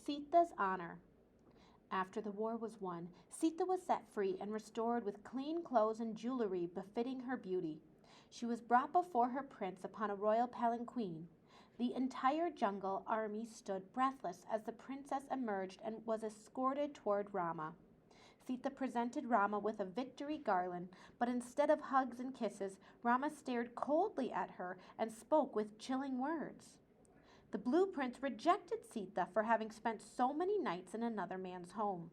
Sita's honor. After the war was won, Sita was set free and restored with clean clothes and jewelry befitting her beauty. She was brought before her prince upon a royal palanquin. The entire jungle army stood breathless as the princess emerged and was escorted toward Rama. Sita presented Rama with a victory garland, but instead of hugs and kisses, Rama stared coldly at her and spoke with chilling words. The Blue Prince rejected Sita for having spent so many nights in another man's home.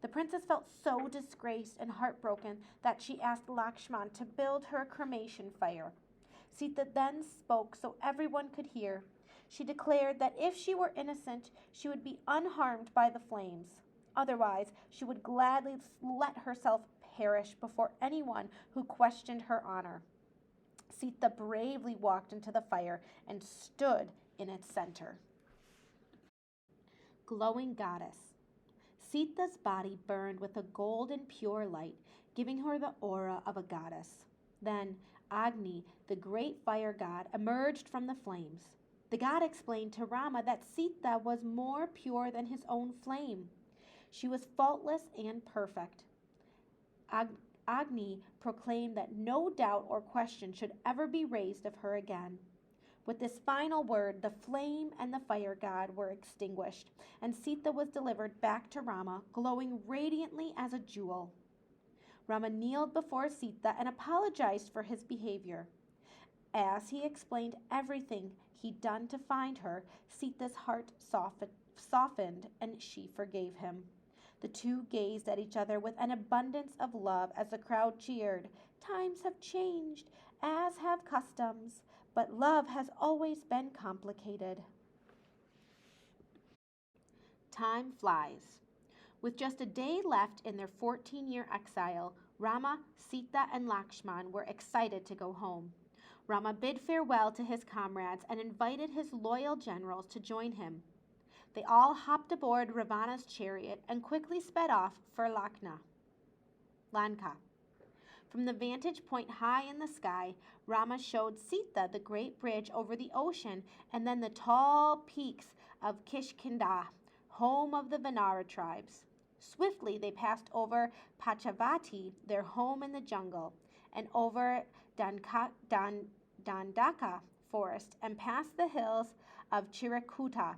The princess felt so disgraced and heartbroken that she asked Lakshman to build her a cremation fire. Sita then spoke so everyone could hear. She declared that if she were innocent, she would be unharmed by the flames. Otherwise, she would gladly let herself perish before anyone who questioned her honor. Sita bravely walked into the fire and stood in its center. Glowing goddess. Sita's body burned with a golden pure light, giving her the aura of a goddess. Then Agni, the great fire god, emerged from the flames. The god explained to Rama that Sita was more pure than his own flame. She was faultless and perfect. Agni proclaimed that no doubt or question should ever be raised of her again. With this final word, the flame and the fire god were extinguished, and Sita was delivered back to Rama, glowing radiantly as a jewel. Rama kneeled before Sita and apologized for his behavior. As he explained everything he'd done to find her, Sita's heart softened and she forgave him. The two gazed at each other with an abundance of love as the crowd cheered. Times have changed, as have customs, but love has always been complicated. Time flies. With just a day left in their 14-year exile, Rama, Sita, and Lakshman were excited to go home. Rama bid farewell to his comrades and invited his loyal generals to join him. They all hopped aboard Ravana's chariot and quickly sped off for Lanka. From the vantage point high in the sky, Rama showed Sita the great bridge over the ocean and then the tall peaks of Kishkinda, home of the Vanara tribes. Swiftly they passed over Pachavati, their home in the jungle, and over Dandaka forest and past the hills of Chirakuta.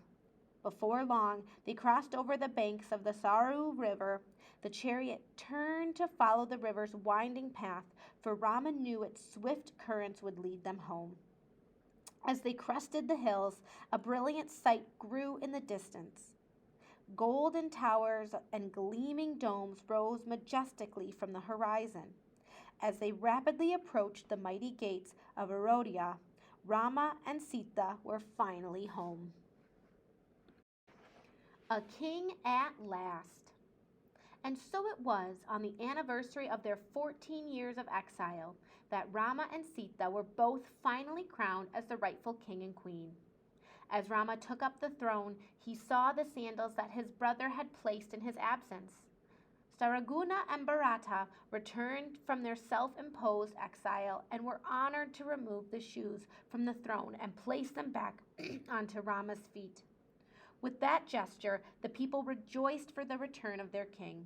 Before long, they crossed over the banks of the Saru River. The chariot turned to follow the river's winding path, for Rama knew its swift currents would lead them home. As they crested the hills, a brilliant sight grew in the distance. Golden towers and gleaming domes rose majestically from the horizon. As they rapidly approached the mighty gates of Arodhya, Rama and Sita were finally home. A king at last. And so it was on the anniversary of their 14 years of exile that Rama and Sita were both finally crowned as the rightful king and queen. As Rama took up the throne, he saw the sandals that his brother had placed in his absence. Saraguna and Bharata returned from their self-imposed exile and were honored to remove the shoes from the throne and place them back onto Rama's feet. With that gesture, the people rejoiced for the return of their king.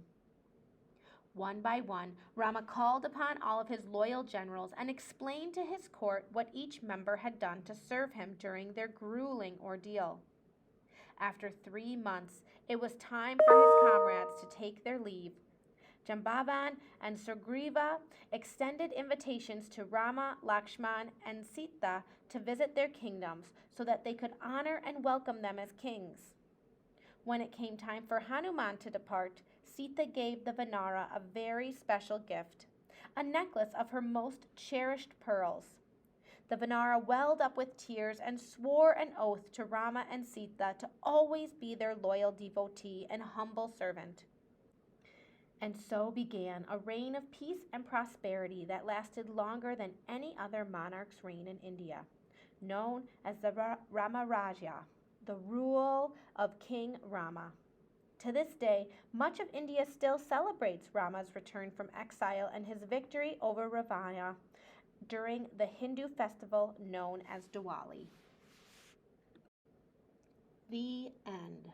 One by one, Rama called upon all of his loyal generals and explained to his court what each member had done to serve him during their grueling ordeal. After 3 months, it was time for his comrades to take their leave. Jambavan and Sugriva extended invitations to Rama, Lakshman, and Sita to visit their kingdoms so that they could honor and welcome them as kings. When it came time for Hanuman to depart, Sita gave the Vanara a very special gift, a necklace of her most cherished pearls. The Vanara welled up with tears and swore an oath to Rama and Sita to always be their loyal devotee and humble servant. And so began a reign of peace and prosperity that lasted longer than any other monarch's reign in India, known as the Rama Rajya, the rule of King Rama. To this day, much of India still celebrates Rama's return from exile and his victory over Ravana during the Hindu festival known as Diwali. The end.